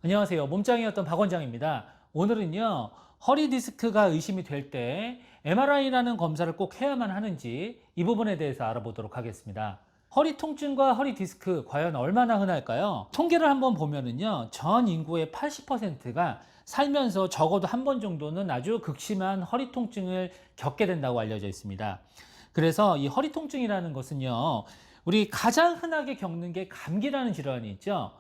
안녕하세요. 몸짱이었던 박 원장입니다. 오늘은요, 허리 디스크가 의심이 될 때 MRI라는 검사를 꼭 해야만 하는지 이 부분에 대해서 알아보도록 하겠습니다. 허리 통증과 허리 디스크 과연 얼마나 흔할까요? 통계를 한번 보면은요, 전 인구의 80%가 살면서 적어도 한 번 정도는 아주 극심한 허리 통증을 겪게 된다고 알려져 있습니다. 그래서 이 허리 통증이라는 것은요, 우리 가장 흔하게 겪는 게 감기라는 질환이 있죠.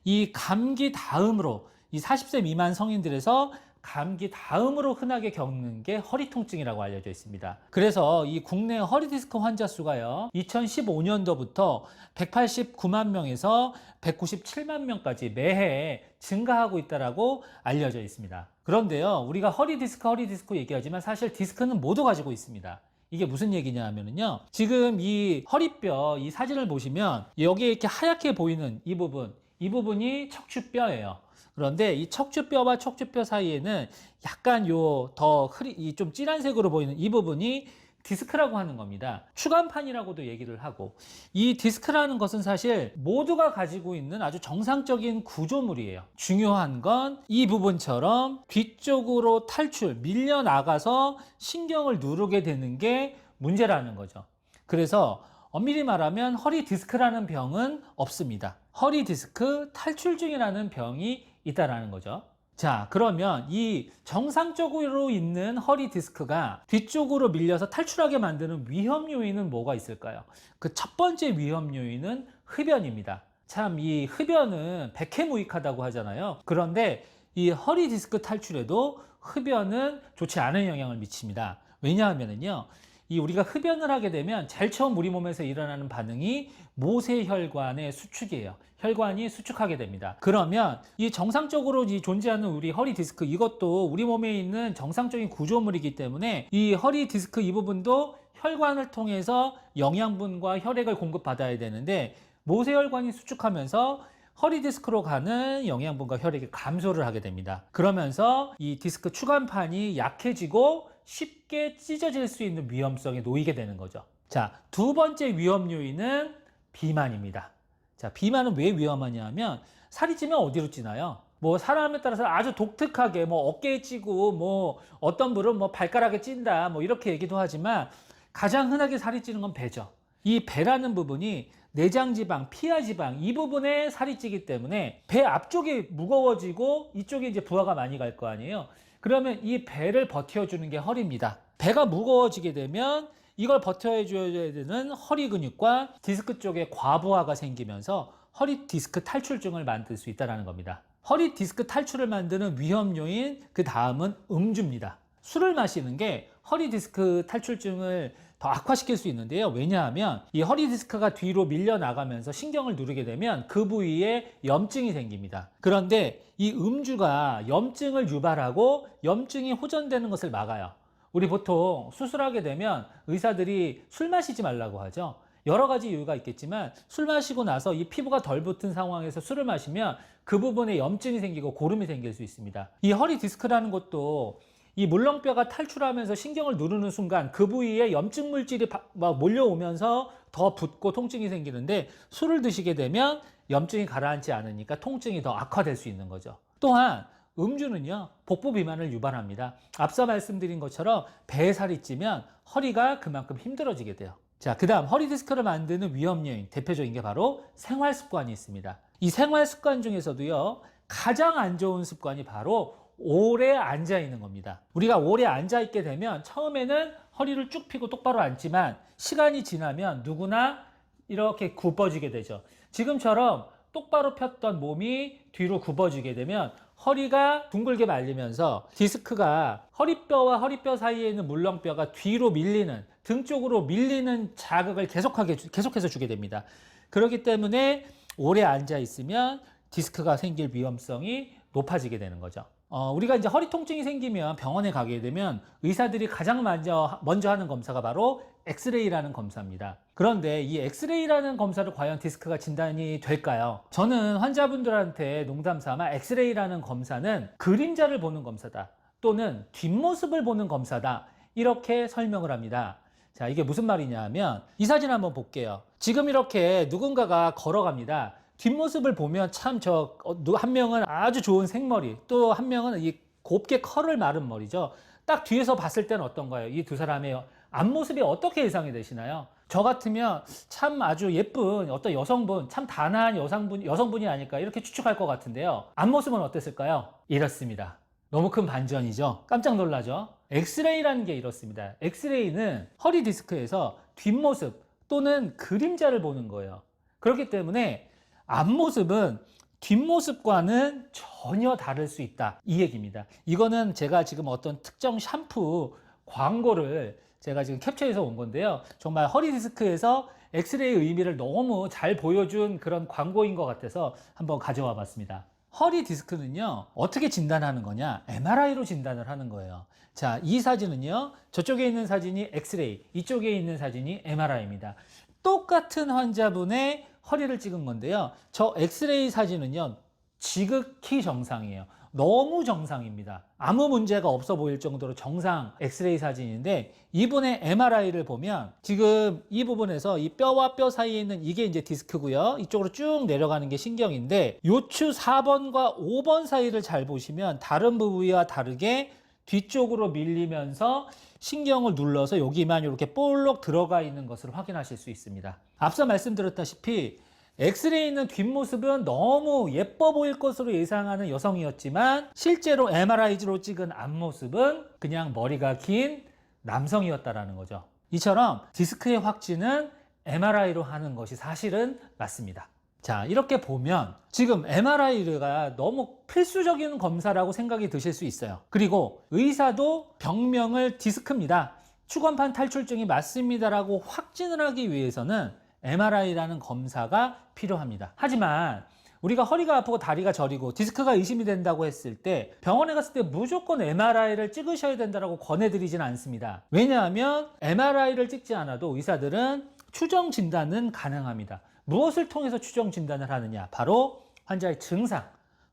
이 감기 다음으로 이 40세 미만 성인들에서 감기 다음으로 흔하게 겪는 게 허리 통증이라고 알려져 있습니다. 그래서 이 국내 허리 디스크 환자 수가요, 2015년도부터 189만 명에서 197만 명까지 매해 증가하고 있다라고 알려져 있습니다. 그런데요, 우리가 허리 디스크 얘기하지만 사실 디스크는 모두 가지고 있습니다. 이게 무슨 얘기냐 하면은요, 지금 이 허리뼈 이 사진을 보시면 여기에 이렇게 하얗게 보이는 이 부분이 척추뼈예요. 그런데 이 척추뼈와 척추뼈 사이에는 약간 좀 진한 색으로 보이는 이 부분이 디스크라고 하는 겁니다. 추간판이라고도 얘기를 하고, 이 디스크라는 것은 사실 모두가 가지고 있는 아주 정상적인 구조물이에요. 중요한 건 이 부분처럼 뒤쪽으로 밀려나가서 신경을 누르게 되는 게 문제라는 거죠. 그래서 엄밀히 말하면 허리 디스크라는 병은 없습니다. 허리 디스크 탈출증이라는 병이 있다라는 거죠. 자, 그러면 이 정상적으로 있는 허리 디스크가 뒤쪽으로 밀려서 탈출하게 만드는 위험 요인은 뭐가 있을까요? 그 첫 번째 위험 요인은 흡연입니다. 참, 이 흡연은 백해무익하다고 하잖아요. 그런데 이 허리 디스크 탈출에도 흡연은 좋지 않은 영향을 미칩니다. 왜냐하면요, 이 우리가 흡연을 하게 되면 제일 처음 우리 몸에서 일어나는 반응이 모세혈관의 수축이에요. 혈관이 수축하게 됩니다. 그러면 이 정상적으로 존재하는 우리 허리 디스크, 이것도 우리 몸에 있는 정상적인 구조물이기 때문에 이 허리 디스크 이 부분도 혈관을 통해서 영양분과 혈액을 공급받아야 되는데, 모세혈관이 수축하면서 허리 디스크로 가는 영양분과 혈액이 감소를 하게 됩니다. 그러면서 이 디스크 추간판이 약해지고 쉽게 찢어질 수 있는 위험성에 놓이게 되는 거죠. 자, 두 번째 위험 요인은 비만입니다. 자, 비만은 왜 위험하냐 하면, 살이 찌면 어디로 찌나요? 뭐 사람에 따라서 아주 독특하게 뭐 어깨에 찌고, 뭐 어떤 분은 뭐 발가락에 찐다, 뭐 이렇게 얘기도 하지만 가장 흔하게 살이 찌는 건 배죠. 이 배라는 부분이 내장지방, 피하지방 이 부분에 살이 찌기 때문에 배 앞쪽이 무거워지고 이쪽에 이제 부하가 많이 갈 거 아니에요. 그러면 이 배를 버텨주는 게 허리입니다. 배가 무거워지게 되면 이걸 버텨줘야 되는 허리 근육과 디스크 쪽에 과부하가 생기면서 허리 디스크 탈출증을 만들 수 있다는 겁니다. 허리 디스크 탈출을 만드는 위험 요인, 그 다음은 음주입니다. 술을 마시는 게 허리 디스크 탈출증을 더 악화시킬 수 있는데요. 왜냐하면 이 허리 디스크가 뒤로 밀려나가면서 신경을 누르게 되면 그 부위에 염증이 생깁니다. 그런데 이 음주가 염증을 유발하고 염증이 호전되는 것을 막아요. 우리 보통 수술하게 되면 의사들이 술 마시지 말라고 하죠. 여러 가지 이유가 있겠지만 술 마시고 나서 이 피부가 덜 붙은 상황에서 술을 마시면 그 부분에 염증이 생기고 고름이 생길 수 있습니다. 이 허리 디스크라는 것도 이 물렁뼈가 탈출하면서 신경을 누르는 순간 그 부위에 염증 물질이 몰려오면서 더 붓고 통증이 생기는데, 술을 드시게 되면 염증이 가라앉지 않으니까 통증이 더 악화될 수 있는 거죠. 또한 음주는요, 복부 비만을 유발합니다. 앞서 말씀드린 것처럼 배에 살이 찌면 허리가 그만큼 힘들어지게 돼요. 자, 그 다음 허리 디스크를 만드는 위험 요인, 대표적인 게 바로 생활 습관이 있습니다. 이 생활 습관 중에서도요, 가장 안 좋은 습관이 바로 오래 앉아 있는 겁니다. 우리가 오래 앉아 있게 되면 처음에는 허리를 쭉 펴고 똑바로 앉지만 시간이 지나면 누구나 이렇게 굽어지게 되죠. 지금처럼 똑바로 폈던 몸이 뒤로 굽어지게 되면 허리가 둥글게 말리면서 디스크가 허리뼈와 허리뼈 사이에 있는 물렁뼈가 뒤로 밀리는, 등 쪽으로 밀리는 자극을 계속해서 주게 됩니다. 그렇기 때문에 오래 앉아 있으면 디스크가 생길 위험성이 높아지게 되는 거죠. 우리가 이제 허리 통증이 생기면 병원에 가게 되면 의사들이 가장 먼저 하는 검사가 바로 엑스레이라는 검사입니다. 그런데 이 엑스레이라는 검사를 과연 디스크가 진단이 될까요? 저는 환자분들한테 농담 삼아 엑스레이라는 검사는 그림자를 보는 검사다, 또는 뒷모습을 보는 검사다, 이렇게 설명을 합니다. 자, 이게 무슨 말이냐 하면 이 사진 한번 볼게요. 지금 이렇게 누군가가 걸어갑니다. 뒷모습을 보면 참 한 명은 아주 좋은 생머리, 또 한 명은 이 곱게 컬을 마른 머리죠. 딱 뒤에서 봤을 때는 어떤가요? 이 두 사람의 앞모습이 어떻게 예상이 되시나요? 저 같으면 참 아주 예쁜 어떤 여성분, 참 단아한 여성분이 아닐까 이렇게 추측할 것 같은데요. 앞모습은 어땠을까요? 이렇습니다. 너무 큰 반전이죠. 깜짝 놀라죠. 엑스레이라는 게 이렇습니다. 엑스레이는 허리 디스크에서 뒷모습 또는 그림자를 보는 거예요. 그렇기 때문에 앞모습은 뒷모습과는 전혀 다를 수 있다, 이 얘기입니다. 이거는 제가 지금 어떤 특정 샴푸 광고를 제가 지금 캡처해서 온 건데요. 정말 허리 디스크에서 엑스레이 의미를 너무 잘 보여준 그런 광고인 것 같아서 한번 가져와 봤습니다. 허리 디스크는요, 어떻게 진단하는 거냐? MRI로 진단을 하는 거예요. 자, 이 사진은요, 저쪽에 있는 사진이 엑스레이, 이쪽에 있는 사진이 MRI입니다. 똑같은 환자분의 허리를 찍은 건데요. 저 엑스레이 사진은요, 지극히 정상이에요. 너무 정상입니다. 아무 문제가 없어 보일 정도로 정상 엑스레이 사진인데, 이분의 MRI를 보면 지금 이 부분에서 이 뼈와 뼈 사이에 있는 이게 이제 디스크고요. 이쪽으로 쭉 내려가는 게 신경인데, 요추 4번과 5번 사이를 잘 보시면 다른 부위와 다르게 뒤쪽으로 밀리면서 신경을 눌러서 여기만 이렇게 볼록 들어가 있는 것을 확인하실 수 있습니다. 앞서 말씀드렸다시피 엑스레이에 있는 뒷모습은 너무 예뻐 보일 것으로 예상하는 여성이었지만, 실제로 MRI로 찍은 앞모습은 그냥 머리가 긴 남성이었다라는 거죠. 이처럼 디스크의 확진은 MRI로 하는 것이 사실은 맞습니다. 자, 이렇게 보면 지금 MRI가 너무 필수적인 검사라고 생각이 드실 수 있어요. 그리고 의사도 병명을 디스크입니다, 추간판 탈출증이 맞습니다라고 확진을 하기 위해서는 MRI라는 검사가 필요합니다. 하지만 우리가 허리가 아프고 다리가 저리고 디스크가 의심이 된다고 했을 때 병원에 갔을 때 무조건 MRI를 찍으셔야 된다고 권해드리지는 않습니다. 왜냐하면 MRI를 찍지 않아도 의사들은 추정 진단은 가능합니다. 무엇을 통해서 추정 진단을 하느냐? 바로 환자의 증상,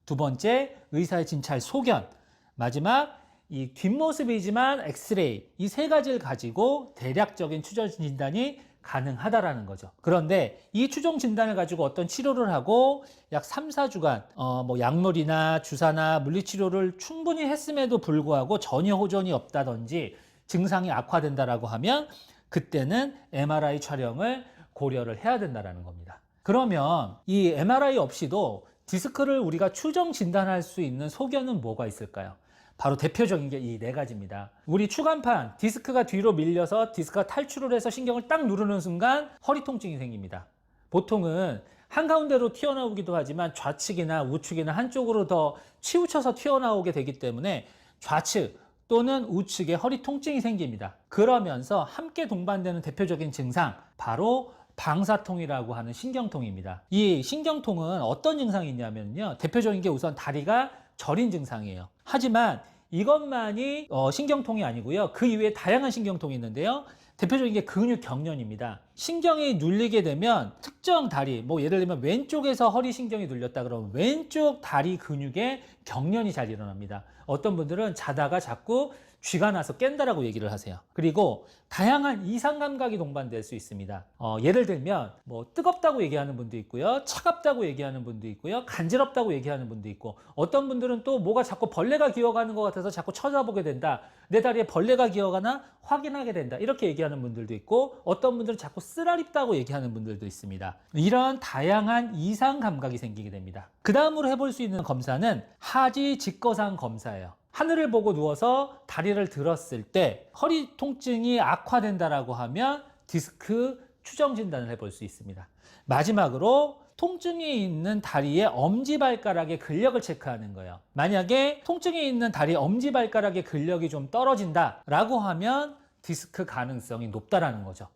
두 번째 의사의 진찰 소견, 마지막 이 뒷모습이지만 엑스레이, 이 세 가지를 가지고 대략적인 추정 진단이 가능하다라는 거죠. 그런데 이 추정 진단을 가지고 어떤 치료를 하고 약 3, 4주간 약물이나 주사나 물리치료를 충분히 했음에도 불구하고 전혀 호전이 없다든지 증상이 악화된다라고 하면 그때는 MRI 촬영을 고려를 해야 된다는 겁니다. 그러면 이 MRI 없이도 디스크를 우리가 추정 진단할 수 있는 소견은 뭐가 있을까요? 바로 대표적인 게 이 네 가지입니다. 우리 추간판, 디스크가 뒤로 밀려서 디스크가 탈출을 해서 신경을 딱 누르는 순간 허리 통증이 생깁니다. 보통은 한가운데로 튀어나오기도 하지만 좌측이나 우측이나 한쪽으로 더 치우쳐서 튀어나오게 되기 때문에 좌측 또는 우측에 허리 통증이 생깁니다. 그러면서 함께 동반되는 대표적인 증상, 바로 방사통이라고 하는 신경통입니다. 이 신경통은 어떤 증상이 있냐면요, 대표적인 게 우선 다리가 저린 증상이에요. 하지만 이것만이 신경통이 아니고요, 그 이외에 다양한 신경통이 있는데요, 대표적인 게 근육 경련입니다. 신경이 눌리게 되면 특정 다리, 예를 들면 왼쪽에서 허리 신경이 눌렸다 그러면 왼쪽 다리 근육에 경련이 잘 일어납니다. 어떤 분들은 자다가 자꾸 쥐가 나서 깬다라고 얘기를 하세요. 그리고 다양한 이상 감각이 동반될 수 있습니다. 예를 들면 뜨겁다고 얘기하는 분도 있고요, 차갑다고 얘기하는 분도 있고요, 간지럽다고 얘기하는 분도 있고, 어떤 분들은 또 뭐가 자꾸 벌레가 기어가는 것 같아서 자꾸 쳐다보게 된다, 내 다리에 벌레가 기어가나 확인하게 된다, 이렇게 얘기하는 분들도 있고, 어떤 분들은 자꾸 쓰라립다고 얘기하는 분들도 있습니다. 이런 다양한 이상 감각이 생기게 됩니다. 그 다음으로 해볼 수 있는 검사는 하지 직거상 검사예요. 하늘을 보고 누워서 다리를 들었을 때 허리 통증이 악화된다라고 하면 디스크 추정 진단을 해볼 수 있습니다. 마지막으로 통증이 있는 다리의 엄지발가락의 근력을 체크하는 거예요. 만약에 통증이 있는 다리 엄지발가락의 근력이 좀 떨어진다라고 하면 디스크 가능성이 높다라는 거죠.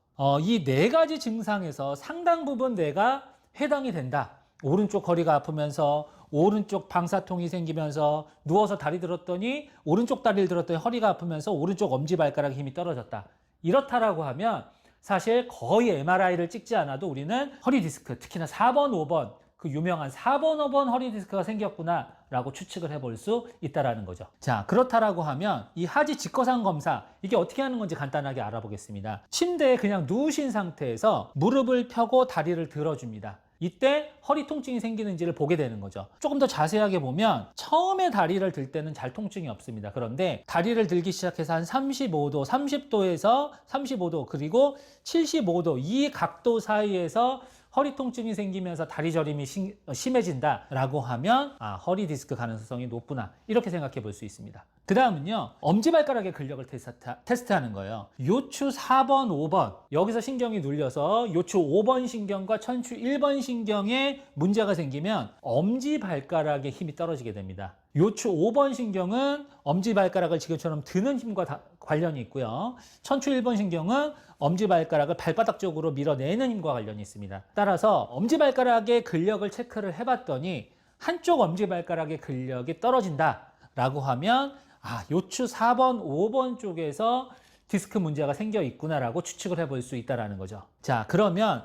이 네 가지 증상에서 상당 부분 내가 해당이 된다. 오른쪽 허리가 아프면서 오른쪽 방사통이 생기면서 누워서 다리 들었더니 오른쪽 다리를 들었더니 허리가 아프면서 오른쪽 엄지발가락 힘이 떨어졌다, 이렇다라고 하면 사실 거의 MRI를 찍지 않아도 우리는 허리 디스크, 특히나 4번, 5번, 그 유명한 4번, 5번 허리 디스크가 생겼구나 라고 추측을 해볼 수 있다라는 거죠. 자, 그렇다라고 하면 이 하지 직거상 검사, 이게 어떻게 하는 건지 간단하게 알아보겠습니다. 침대에 그냥 누우신 상태에서 무릎을 펴고 다리를 들어줍니다. 이때 허리 통증이 생기는지를 보게 되는 거죠. 조금 더 자세하게 보면 처음에 다리를 들 때는 잘 통증이 없습니다. 그런데 다리를 들기 시작해서 한 35도, 30도에서 35도 그리고 75도 이 각도 사이에서 허리 통증이 생기면서 다리 저림이 심해진다라고 하면 허리 디스크 가능성이 높구나 이렇게 생각해 볼 수 있습니다. 그 다음은요, 엄지발가락의 근력을 테스트하는 거예요. 요추 4번, 5번 여기서 신경이 눌려서 요추 5번 신경과 천추 1번 신경에 문제가 생기면 엄지발가락의 힘이 떨어지게 됩니다. 요추 5번 신경은 엄지발가락을 지금처럼 드는 힘과 관련이 있고요. 천추 1번 신경은 엄지발가락을 발바닥 쪽으로 밀어내는 힘과 관련이 있습니다. 따라서 엄지발가락의 근력을 체크를 해봤더니 한쪽 엄지발가락의 근력이 떨어진다 라고 하면 요추 4번, 5번 쪽에서 디스크 문제가 생겨 있구나라고 추측을 해볼 수 있다는 거죠. 자, 그러면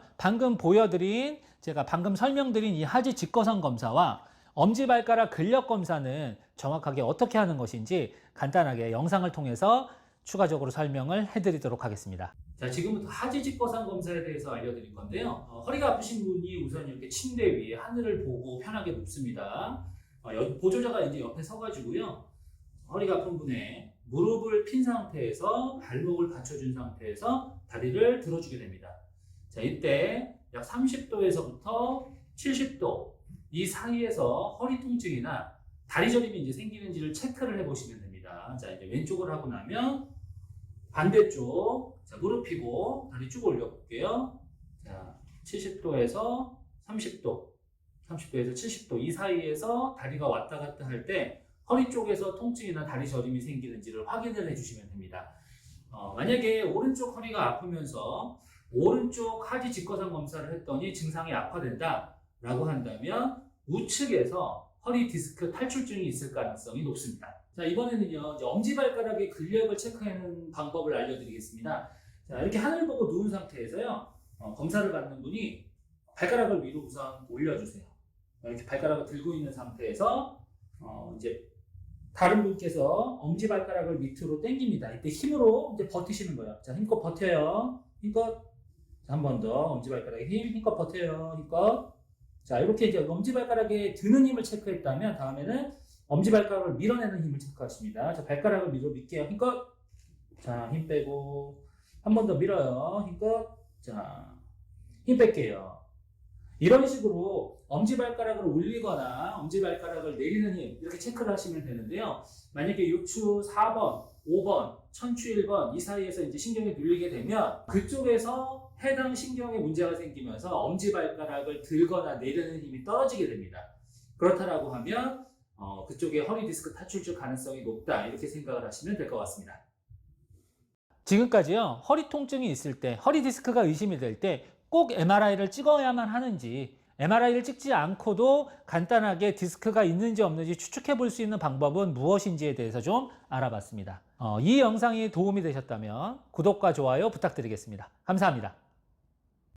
제가 방금 설명드린 이 하지 직거상 검사와 엄지발가락 근력 검사는 정확하게 어떻게 하는 것인지 간단하게 영상을 통해서 추가적으로 설명을 해드리도록 하겠습니다. 자, 지금부터 하지 직거상 검사에 대해서 알려드릴 건데요. 허리가 아프신 분이 우선 이렇게 침대 위에 하늘을 보고 편하게 눕습니다. 보조자가 이제 옆에 서가지고요. 허리가 아픈 분의 무릎을 핀 상태에서 발목을 받쳐준 상태에서 다리를 들어주게 됩니다. 자, 이때 약 30도에서부터 70도 이 사이에서 허리 통증이나 다리 저림이 이제 생기는지를 체크를 해보시면 됩니다. 자, 이제 왼쪽을 하고 나면 반대쪽, 자, 무릎 펴고 다리 쭉 올려볼게요. 자, 70도에서 30도, 30도에서 70도 이 사이에서 다리가 왔다 갔다 할 때 허리 쪽에서 통증이나 다리 저림이 생기는지를 확인을 해주시면 됩니다. 만약에 오른쪽 허리가 아프면서 오른쪽 하지 직거상 검사를 했더니 증상이 악화된다 라고 한다면 우측에서 허리 디스크 탈출증이 있을 가능성이 높습니다. 자, 이번에는요, 이제 엄지발가락의 근력을 체크하는 방법을 알려드리겠습니다. 자, 이렇게 하늘 보고 누운 상태에서요, 검사를 받는 분이 발가락을 위로 우선 올려주세요. 이렇게 발가락을 들고 있는 상태에서 이제 다른 분께서 엄지발가락을 밑으로 당깁니다. 이때 힘으로 이제 버티시는 거예요. 자, 힘껏 버텨요. 힘껏. 한 번 더 엄지발가락에 힘껏 버텨요. 힘껏. 자, 이렇게 이제 엄지발가락에 드는 힘을 체크했다면 다음에는 엄지발가락을 밀어내는 힘을 체크하십니다. 자, 발가락을 밀게요. 힘껏. 자, 힘 빼고. 한 번 더 밀어요. 힘껏. 자, 힘 뺄게요. 이런 식으로 엄지발가락을 올리거나 엄지발가락을 내리는 힘 이렇게 체크를 하시면 되는데요. 만약에 요추 4번, 5번, 천추 1번 이 사이에서 이제 신경이 눌리게 되면 그쪽에서 해당 신경에 문제가 생기면서 엄지발가락을 들거나 내리는 힘이 떨어지게 됩니다. 그렇다라고 하면 그쪽에 허리 디스크 탈출증 가능성이 높다 이렇게 생각을 하시면 될 것 같습니다. 지금까지요, 허리 통증이 있을 때, 허리 디스크가 의심이 될 때 꼭 MRI를 찍어야만 하는지, MRI를 찍지 않고도 간단하게 디스크가 있는지 없는지 추측해 볼 수 있는 방법은 무엇인지에 대해서 좀 알아봤습니다. 이 영상이 도움이 되셨다면 구독과 좋아요 부탁드리겠습니다. 감사합니다.